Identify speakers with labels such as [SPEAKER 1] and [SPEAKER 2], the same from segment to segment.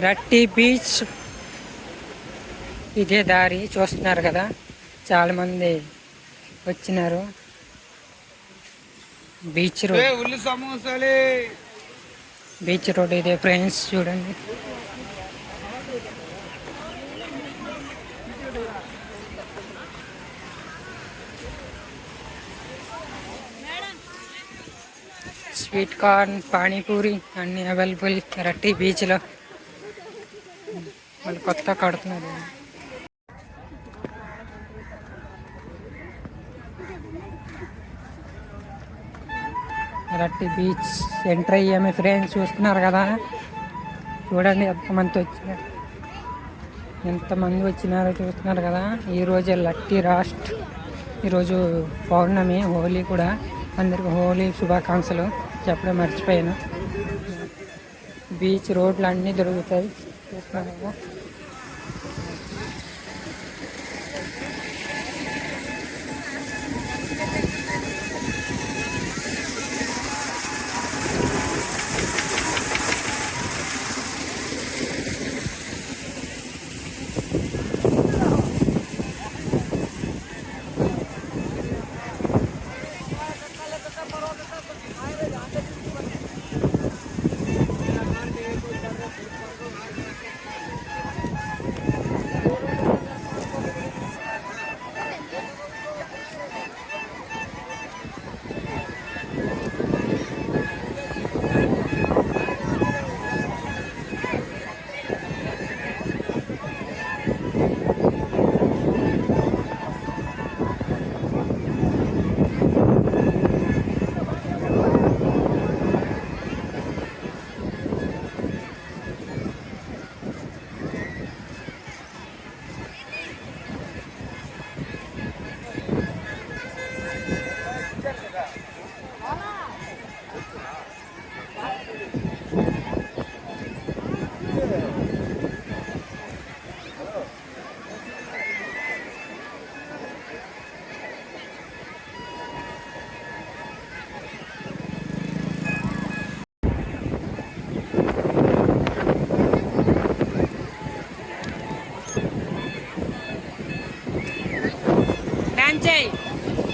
[SPEAKER 1] రట్టి beach ఇదే దారి చూస్తున్నారు కదా, చాలామంది వచ్చినారు. బీచ్ రోడ్ ఇదే ఫ్రెండ్స్, చూడండి. స్వీట్ కార్న్, పానీపూరి అన్నీ అవైలబుల్ రట్టి బీచ్లో. వాళ్ళు కొత్త కడుతున్నారు. రట్టి బీచ్ ఎంటర్ అయ్యాము ఫ్రెండ్స్, చూస్తున్నారు కదా. చూడండి ఎంతమంది వచ్చినారో చూస్తున్నారు కదా. ఈరోజు లట్టి రాస్ట్, ఈరోజు పౌర్ణమి, హోలీ కూడా. అందరికి హోలీ శుభాకాంక్షలు చెప్పడం మర్చిపోయాను. బీచ్ రోడ్లు అన్నీ దొరుకుతాయి, చూస్తున్నారు కదా.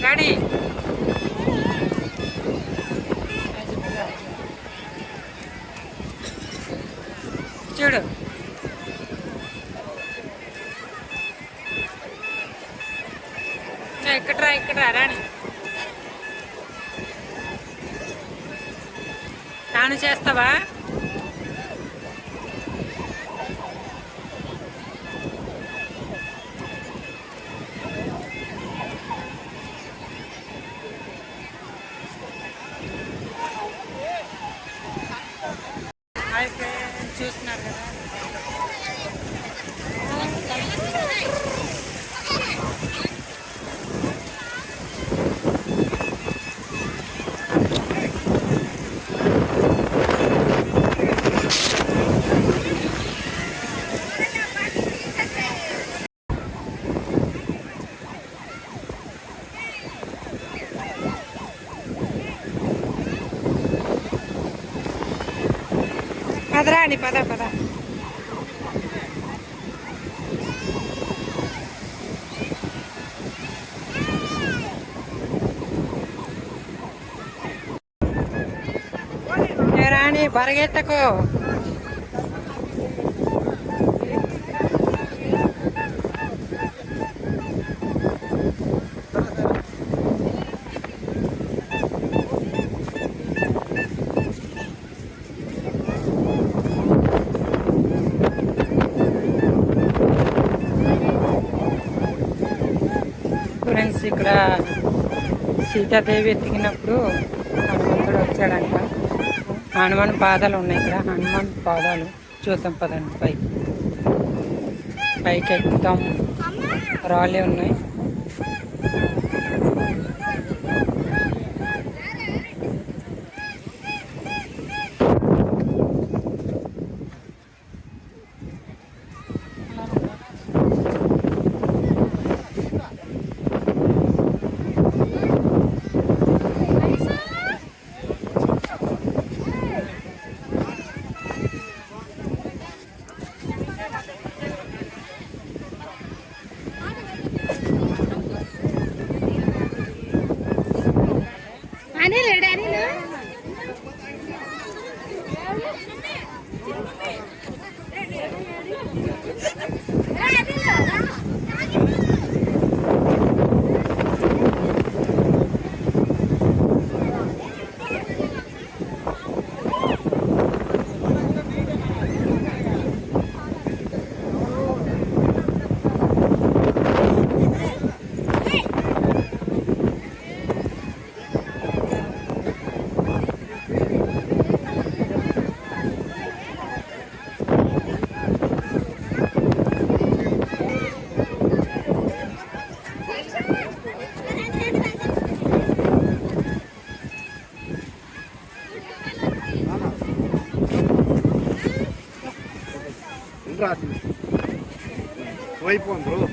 [SPEAKER 1] రెడీ చూడు. ఇక్కడ రాణి తాను చేస్తావా? చూస్తున్నారు కదా. పదరాని పద రాణి, పరిగెత్తకు. ఫ్రెండ్స్, ఇక్కడ సీతాదేవి ఎత్తికినప్పుడు హనుమంతుడు వచ్చాడంట. హనుమాన్ పాదాలు ఉన్నాయి ఇక్కడ, హనుమాన్ పాదాలు చూద్దాం పదండి. పైకి ఎక్కుతాం, రాళ్ళే ఉన్నాయి.
[SPEAKER 2] frate. Vai pondro.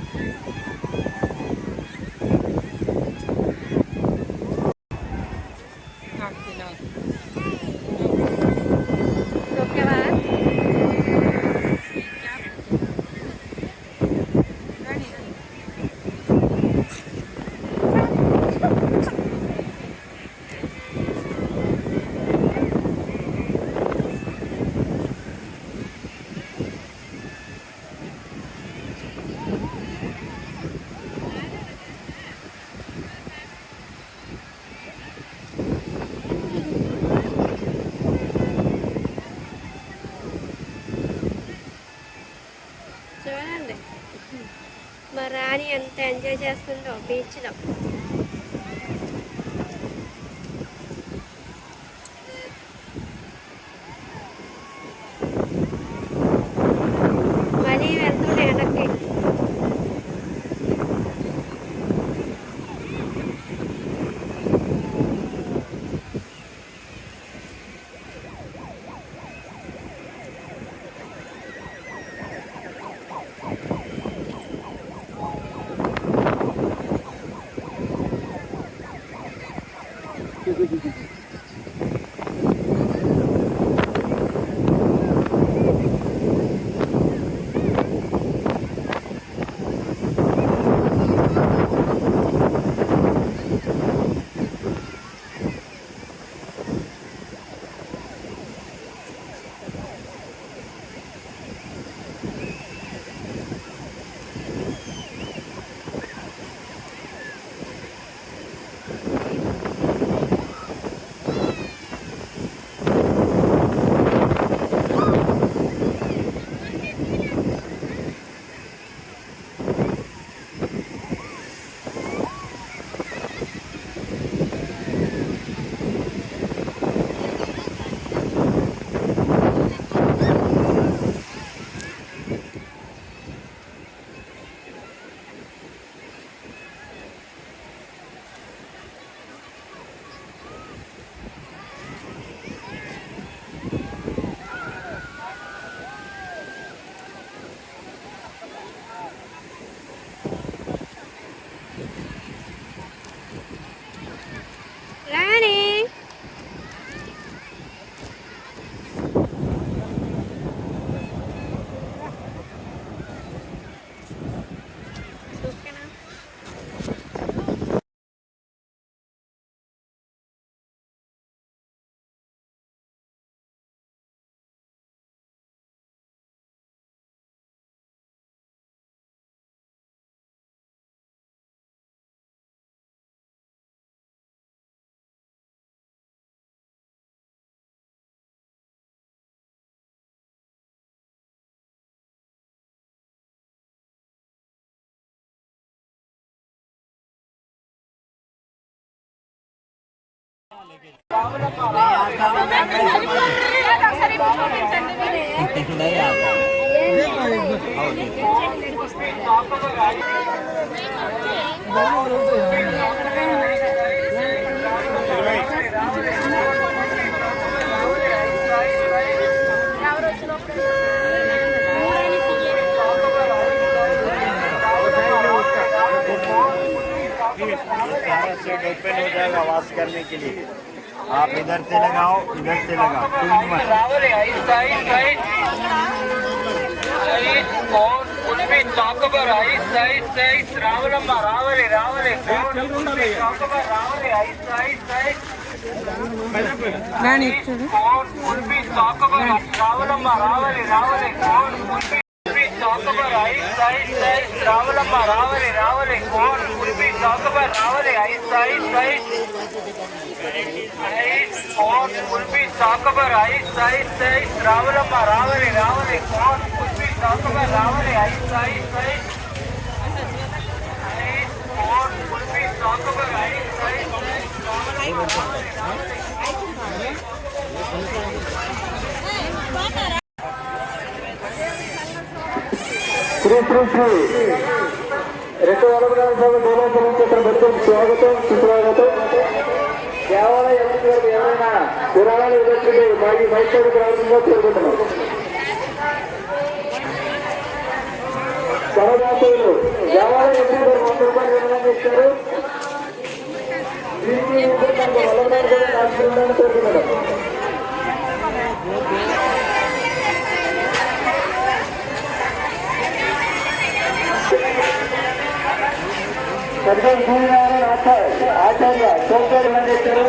[SPEAKER 3] చూడండి మా రాణి ఎంత ఎంజాయ్ చేస్తుందో బీచ్లో. మళ్ళీ వెళ్తుంది వెనక్కి. రాణి
[SPEAKER 2] ओपन हो जाएगा वॉश करने के लिए। आप इधर से लगाओ, इधर से लगाओ,
[SPEAKER 4] श्री श्री श्री रेड्डी वल्लभनाथ स्वामी देवालయం क्षेत्र భక్తులకు స్వాగతం సుస్వాగతం. దేవాలయం ఏమైనా పురాణాలు ఎదుర్కొంటే మైసూరు రావాల్సిందిగా కోరుకుంటున్నాం. ఇచ్చారు. దీనికి వల్లభనాథ్ కూడా రాష్ట్రంలో కోరుకున్నారు. సర్వం సూర్యనారాయణ ఆచార్య సోమవారం ఇచ్చారు.